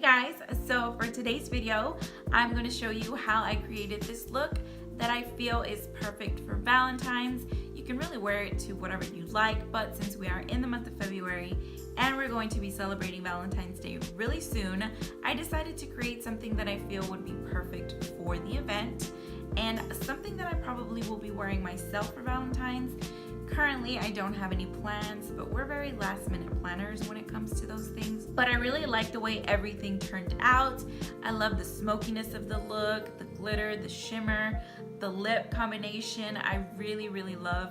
guys, so for today's video I'm going to show you how I created this look that I feel is perfect for Valentine's. You can really wear it to whatever you like, but since we are in the month of February and we're going to be celebrating Valentine's Day really soon, I decided to create something that I feel would be perfect for the event and something that I probably will be wearing myself for Valentine's. Currently, I don't have any plans, but we're very last minute planners when it comes to those things. But I really like the way everything turned out. I love the smokiness of the look, the glitter, the shimmer, the lip combination. I really love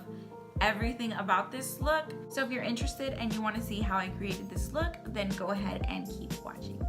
everything about this look. So if you're interested and you want to see how I created this look, then go ahead and keep watching.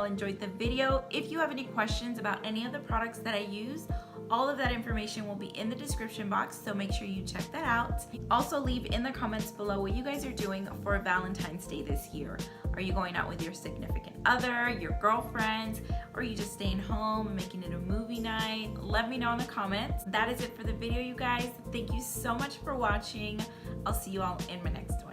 Enjoyed the video. If you have any questions about any of the products that I use, all of that information will be in the description box, so make sure you check that out. Also leave in the comments below what you guys are doing for Valentine's Day this year. Are you going out with your significant other, your girlfriends, or are you just staying home and making it a movie night? Let me know in the comments. That is it for the video, you guys. Thank you so much for watching. I'll see you all in my next one.